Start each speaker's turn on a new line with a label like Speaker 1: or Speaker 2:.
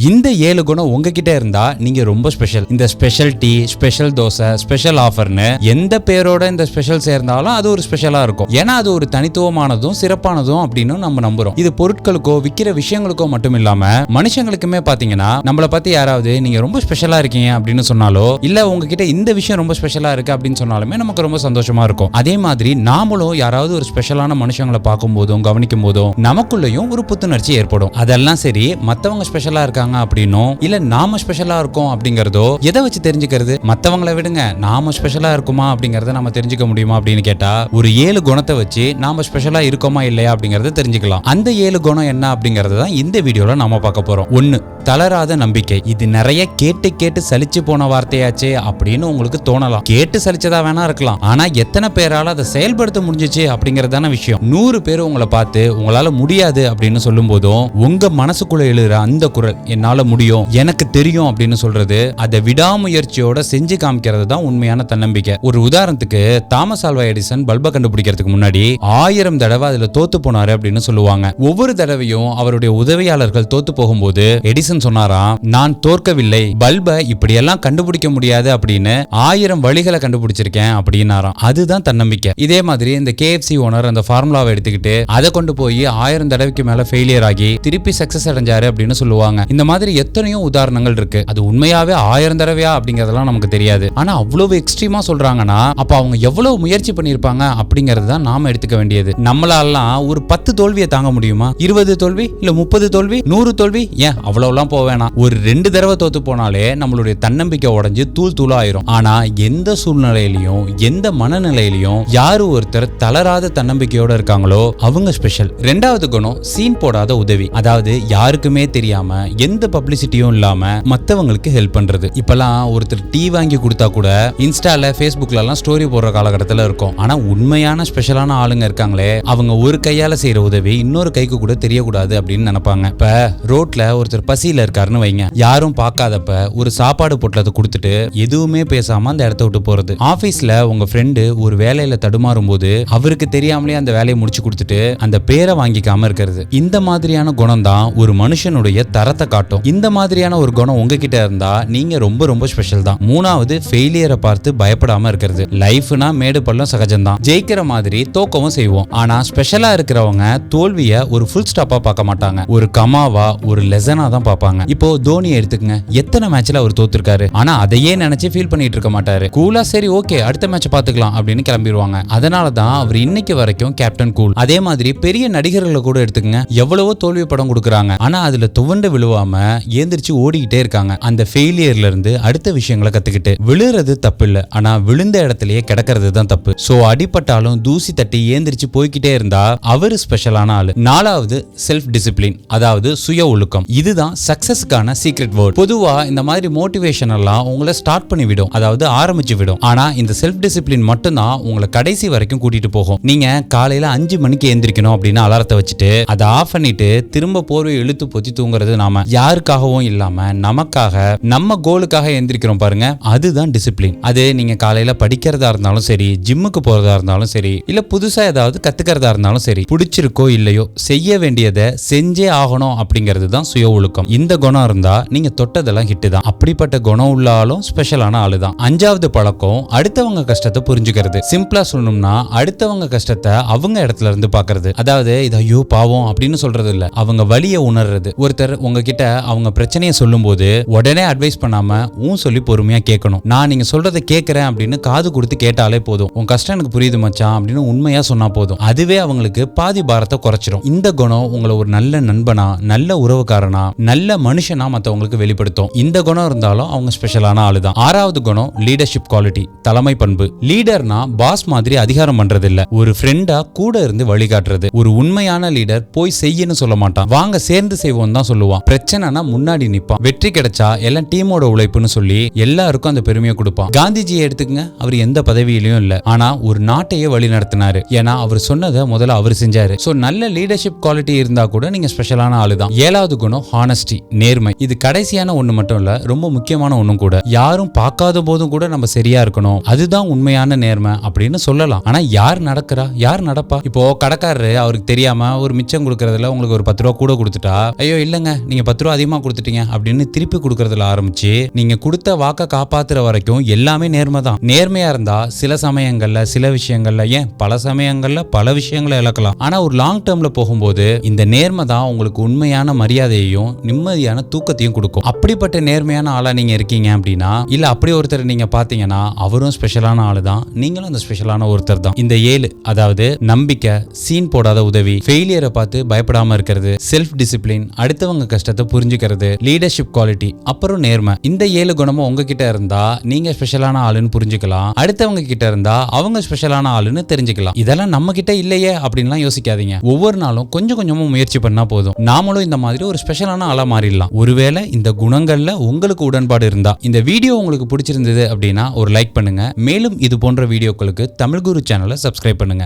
Speaker 1: இந்த 7 குணம் உங்ககிட்ட இருந்தா நீங்க ரொம்ப ஸ்பெஷல். இந்த special tea, special dosa, special ஆஃபர்னு எந்த பேரோட இந்த ஸ்பெஷல் சேர்ந்தாலும் அது ஒரு ஸ்பெஷலா இருக்கும். ஏன்னா அது ஒரு தனித்துவமானதும் சிறப்பானதும் அப்படின்னு நம்ம நம்புறோம். இது பொருட்களுக்கோ விக்கிற விஷயங்களுக்கோ மட்டும் இல்லாம மனுஷங்களுக்குமே பாத்தீங்கன்னா நம்மள பத்தி யாராவது நீங்க ரொம்ப ஸ்பெஷலா இருக்கீங்க அப்படின்னு சொன்னாலோ, இல்ல உங்ககிட்ட இந்த விஷயம் ரொம்ப ஸ்பெஷலா இருக்கு அப்படின்னு சொன்னாலுமே நமக்கு ரொம்ப சந்தோஷமா இருக்கும். அதே மாதிரி நாமளும் யாராவது ஒரு ஸ்பெஷலான மனுஷங்களை பார்க்கும் போதும் கவனிக்கும் போதும் நமக்குள்ளயும் ஒரு புத்துணர்ச்சி ஏற்படும். அதெல்லாம் சரி, மத்தவங்க ஸ்பெஷலா இருக்காங்க அப்படின்னும் இல்ல நாம ஸ்பெஷலா இருக்கோம் அப்படிங்கறதோ எதை வச்சு தெரிஞ்சுக்கிறது? மத்தவங்களை விடுங்க, நாம ஸ்பெஷலா இருக்குமா அப்படிங்கறத நம்ம தெரிஞ்சுக்க முடியுமா அப்படின்னு கேட்டா, ஒரு 7 குணத்தை வச்சு நாம ஸ்பெஷலா இருக்கோமா இல்லையா அப்படிங்கறத தெரிஞ்சுக்கலாம். அந்த 7 குணம் என்ன அப்படிங்கறத தான் இந்த வீடியோல நாம பார்க்க போறோம். 1, தளராத நம்பிக்கை. இது நிறைய கேட்டு கேட்டு சலிச்சு போன வார்த்தையாச்சே அப்படின்னு உங்களுக்கு தோணலாம். கேட்டு சலிச்சதா வேணா இருக்கலாம், ஆனா எத்தனை பேரால அதை செயல்படுத்த முடிஞ்சிச்சு அப்படிங்கறதான விஷயம். 100 பேர் உங்களை பார்த்து உங்களால முடியாது அப்படின்னு சொல்லும் போதும் உங்க மனசுக்குள்ள எழுற அந்த குரல், என்னால முடியும், எனக்கு தெரியும் அப்படின்னு சொல்றது, அதை விடாமுயற்சியோட செஞ்சு காமிக்கிறது தான் உண்மையான தன்னம்பிக்கை. ஒரு உதாரணத்துக்கு, தாமஸ் ஆல்வா எடிசன் பல்பை கண்டுபிடிக்கிறதுக்கு முன்னாடி 1000 தடவை அதுல தோத்து போனாரு அப்படின்னு சொல்லுவாங்க. ஒவ்வொரு தடவையும் அவருடைய உதவியாளர்கள் தோத்து போகும்போது எடிசன் சொன்னாராம், நான் தோற்கவில்லை, பல்பை இப்படியெல்லாம் கண்டுபிடிக்க முடியாது அப்படின்னு 1000 வழிகளை கண்டுபிடிச்சிருக்கேன் அப்படின்னாராம். அதுதான் தன்னம்பிக்கை. இதே மாதிரி இந்த KFC ஓனர் அந்த ஃபார்முலாவை எடுத்துக்கிட்டு அதை கொண்டு போய் 1000 தடவைக்கு மேல ஃபெயிலியர் ஆகி திருப்பி சக்சஸ் அடைஞ்சாரு அப்படின்னு சொல்லுவாங்க. இந்த மாதிரி எத்தனையோ உதாரணங்கள் இருக்கு. அது உண்மையாவே 1000 தடவையா அப்படிங்கறதெல்லாம் நமக்கு தெரியாது. ஆனா அவ்வளவு எக்ஸ்ட்ரீமா சொல்றாங்கன்னா அப்ப அவங்க எவ்வளவு முயற்சி பண்ணிருப்பாங்க அப்படிங்கறது தான் நாம எடுத்துக்க வேண்டியது. நம்மளாலாம் ஒரு 10 தோல்வியை தாங்க முடியுமா? 20 தோல்வி, இல்ல 30 தோல்வி, 100 தோல்வி, ஏன் அவ்வளவுலாம் போவேனா? ஒரு 2 தடவை தோத்து போனாலே நம்மளுடைய தன்னம்பிக்கை உடைஞ்சு தூள் தூளா ஆயிரும். ஆனா எந்த சூழ்நிலையிலையும் எந்த மனநிலையிலையும் யாரு ஒருத்தர் தளராத தன்னம்பிக்கையோட இருக்காங்களோ அவங்க ஸ்பெஷல். 2வது குணம், சீன் போடாத உதவி. அதாவது யாருக்குமே தெரியாம எந்த பப்ளிசிட்டியும் இல்லாம மத்தவங்களுக்கு ஹெல்ப் பண்றது. இப்பெல்லாம் ஒருத்தர் டீ வாங்கி கொடுத்தா கூட இன்ஸ்டால ஃபேஸ்புக்ல எல்லாம் ஸ்டோரி போடுற காலகட்டத்துல இருக்கும். ஆனா உண்மையான ஸ்பெஷலான ஆளுங்க இருக்காங்களே, அவங்க ஒரு கையால செய்யற உதவி இன்னொரு கைக்கு கூட தெரியக்கூடாது அப்படின்னு நினைப்பாங்க. இப்ப ரோட்ல ஒருத்தர் பசியில இருக்காருன்னு வைங்க, யாரும் பார்க்காதப்ப ஒரு சாப்பாடு பொட்டலத்தை கொடுத்துட்டு எதுவுமே பேசாம அந்த இடத்த விட்டு போறது. ஆபீஸ்ல உங்க ஃப்ரெண்டு ஒரு வேலையில தடுமாறும் போது அவருக்கு தெரியாமலே அந்த வேலையை முடிச்சு கொடுத்துட்டு அந்த பேரை வாங்கிக்காம இருக்கிறது. இந்த மாதிரியான குணம் தான் ஒரு மனுஷனுடைய தரத்தை காட்டும். இந்த மாதிரியான ஒரு குணம் உங்ககிட்ட இருந்தா நீங்க ரொம்ப ரொம்ப ஸ்பெஷல் தான். 3வது, ஃபெயிலியரை பார்த்து பயப்படாம இருக்கிறது. லைஃப்னா மேடு பள்ளம் சகஜம்தான். ஜெயிக்கிற மாதிரி தோக்கவும் செய்வோம். ஆனா ஸ்பெஷலா இருக்கிறவங்க தோல்விய ஒரு ஃபுல் ஸ்டாப்பா பார்க்க மாட்டாங்க, ஒரு கமாவா, ஒரு லெசனா தான் பார்ப்பாங்க. இப்போ தோனி எடுத்துக்கங்க, எத்தனை மேட்ச்ல அவர் தோத்துருக்காரு, ஆனா அதையே நினைச்சு ஃபீல் பண்ணிட்டு இருக்க மாட்டாரு. கூலா சரி ஓகே அடுத்த மேட்ச் பாத்துக்கலாம் அப்படின்னு கிளம்பிடுவாங்க. அதனாலதான் அவர் இன்னைக்கு வரைக்கும் கேப்டன் கூல். அதே மாதிரி பெரிய நடிகர்களை கூட எடுத்துக்கங்க, எவ்வளவோ தோல்வி படம் கொடுக்குறாங்க, ஆனா அதுல துவண்டு விழுவாம ஏந்திரிச்சு ஓடிக்கிட்டே இருக்காங்க. அந்த ஃபெயிலியர்ல இருந்து அடுத்த விஷயங்களை கத்துக்கிட்டு. விழுறது தப்பு இல்ல, ஆனா விழுந்த இடத்துலயே கிடக்கிறது தான் தப்பு. சோ அடிபட்டாலும் தூசி தட்டி ஏந்திரிச்சு போய்கிட்டே இருந்தா அவரு ஸ்பெஷலான ஆளு. 4வது, செல்ஃப் டிசிப்ளின், அதாவது சுய ஒழுக்கம். இதுதான் சக்சஸ்க்கான சீக்ரெட் வேர்ட். பொதுவா இந்த மாதிரி மோட்டிவேஷன் எல்லாம் உங்களை ஸ்டார்ட் பண்ணி விடும், அதாவது ஆரம்பிச்சு விடும். ஆனா இந்த செல்ஃப் டிசிப்ளின் மட்டும் தான் உங்களை கடைசி வரைக்கும் கூட்டிட்டு போகும். நீங்க காலையில 5 மணிக்கு எந்திரிக்கணும் அப்படின்னு அலாரத்தை வச்சுட்டு அதை ஆஃப் பண்ணிட்டு திரும்ப போர்வை இழுத்து பொத்தி தூங்குறது நாம. யாருக்காகவும் இல்லாம நமக்காக, நம்ம கோலுக்காக எந்திரிக்கிறோம் பாருங்க, அதுதான் டிசிப்ளின். அது நீங்க காலையில படிக்கிறதா இருந்தாலும் சரி, ஜிம்முக்கு போறதா இருந்தாலும் சரி, இல்ல புதுசா ஏதாவது கத்துக்கிறதா இருந்தாலும் சரி, பிடிச்சிருக்கோ இல்லையோ செய்ய வேண்டியதை செஞ்சே ஆகணும் அப்படிங்கிறது தான் சுய ஒழுக்கம். இந்த குணம் இருந்தா நீங்க தொட்டதெல்லாம் ஹிட் தான். அப்படிப்பட்ட குணம் உள்ள ஆளும் ஸ்பெஷலான ஆளு தான். 5வது பழக்கம், அடுத்தவங்க கஷ்டத்தை புரிஞ்சுக்கிறது. சிம்பிளா சொல்லணும்னா அடுத்தவங்க கஷ்டத்தை அவங்க இடத்துல இருந்து பாக்குறது. அதாவது இது ஐயோ பாவம் அப்படின்னு சொல்றது இல்ல, அவங்க வலியை உணர்றது. ஒருத்தர் உங்ககிட்ட அவங்க பிரச்சனையை சொல்லும் போது உடனே அட்வைஸ் பண்ணாம சொல்லி பொறுமையா கேட்கணும். நான் நீங்க சொல்றதை கேட்கிறேன் அப்படின்னு காது கொடுத்து கேட்டாலே போதும். உன் கஷ்டம் எனக்கு புரியுது மச்சான் அப்படின்னு உண்மையா சொன்னா போதும். அதுவே அவங்களுக்கு பாதி பாரத்தை குறைச்சிடும். இந்த குணம் உங்களை ஒரு நல்ல நண்பனா, நல்ல உறவுக்காரனா, நல்ல மனுஷனா மத்தவங்களுக்கு வெளிப்படுத்தும். இந்த குணம் இருந்தாலும் அவங்க ஸ்பெஷலான ஆளுதான். 6வது குணம், லீடர்ஷிப் குவாலிட்டி, தலைமை பண்பு. லீடர்னா பாஸ் மாதிரி அதிகாரம் பண்றது இல்ல, ஒரு ஃப்ரெண்டா கூட இருந்து வழிகாட்டுறது. ஒரு உண்மையான லீடர் போய் செய்யன்னு சொல்ல மாட்டான், வாங்க சேர்ந்து செய்வோம் தான் சொல்லுவான். பிரச்சனைனா முன்னாடி நிப்பான். வெற்றி கிடைச்சா எல்லாம் டீமோட உழைப்புன்னு சொல்லி எல்லாருக்கும் அந்த பெருமையை கொடுப்பான். காந்திஜியை எடுத்துக்கங்க, அவர் எந்த பதவியிலையும் இல்ல, ஆனா ஒரு நாட்டையே வழி நடத்தினாரு. ஏன்னா அவர் சொன்னதை முதல்ல அவர் செஞ்சாரு. சோ நல்ல லீடர்ஷிப் குவாலிட்டி இருந்தா கூட நீங்க ஸ்பெஷலான ஆளுதான். 7வது குணம், ஹானஸ்டி, நேர்மை. இது கடைசியான ஒண்ணு மட்டும் இல்ல, ரொம்ப முக்கியமான ஒண்ணும் கூட. யாரும் பார்க்காத போதும் கூட நம்ம சரியா இருக்கணும், அதுதான் உண்மையான நேர்மை அப்படின்னு சொல்லலாம். ஆனா யார் நடக்கிறா, யார் நடப்பா? இப்போ கடைக்காரரு அவருக்கு தெரியாம ஒரு மிச்சம் கொடுக்கறதுல உங்களுக்கு ஒரு 10 ரூபா கூட கொடுத்துட்டா, ஐயோ இல்லங்க நீங்க 10 ரூபா அதிகமா கொடுத்துட்டீங்க அப்படின்னு திருப்பி கொடுக்கறதுல ஆரம்பிச்சு நீங்க கொடுத்த வாக்க காப்பாத்துற வரைக்கும் எல்லாமே நேர்மை தான். நேர்மையா இருந்தா சில சமயங்கள்ல சில விஷயங்கள்ல ஏன் பல சமயங்கள்ல பல விஷயங்களை இழக்கலாம். ஆனா ஒரு லாங் டேர்ம்ல போகும்போது இந்த நேர்மை தான் உங்களுக்கு உண்மையான மரியாதையையும் நிம்மதியான தூக்கத்தையும் கொடுக்கும். அப்படிப்பட்ட நேர்மையான ஆளா நீங்க இருக்கீங்க அப்படின்னா, இல்ல அப்படி ஒருத்தர் நீங்க பாத்தீங்கன்னா அவரும் ஸ்பெஷலான ஆளு தான், நீங்களும் அந்த ஸ்பெஷலான ஒருத்தர் தான். இந்த 7, அதாவது நம்பிக்கை, சீன் போடாத உதவி, ஃபெயிலியரை பார்த்து பயப்படாம இருக்கிறது, செல்ஃப் டிசிப்ளின், அடுத்தவங்க கஷ்டத்தை புரிஞ்சுக்கிறது, லீடர்ஷிப் குவாலிட்டி, அப்புறம் நேர்மை. இந்த 7 குணமும் உங்ககிட்ட இருந்தா நீங்க ஸ்பெஷலான ஆளுன்னு புரிஞ்சுக்கலாம். அடுத்தவங்க கிட்ட இருந்தா அவங்க ஸ்பெஷலான ஆளுன்னு தெரிஞ்சுக்கலாம். இதெல்லாம் நம்ம கிட்ட இல்லையே அப்படின்லாம் யோசிக்காதீங்க. ஒவ்வொரு நாளும் கொஞ்சம் கொஞ்சமா முயற்சி பண்ணா போதும், நாமளும் இந்த மாதிரி ஒரு ஸ்பெஷலான ஆளா மாறிடலாம். ஒருவேளை இந்த குணங்கள்ல உங்களுக்கு உடன்பாடு இருந்தா இந்த வீடியோ உங்களுக்கு பிடிச்சிருந்தது அப்படின்னா ஒரு லைக் பண்ணுங்க. மேலும் இது போன்ற வீடியோக்களுக்கு தமிழ் குரு சேனலை சப்ஸ்கிரைப் பண்ணுங்க.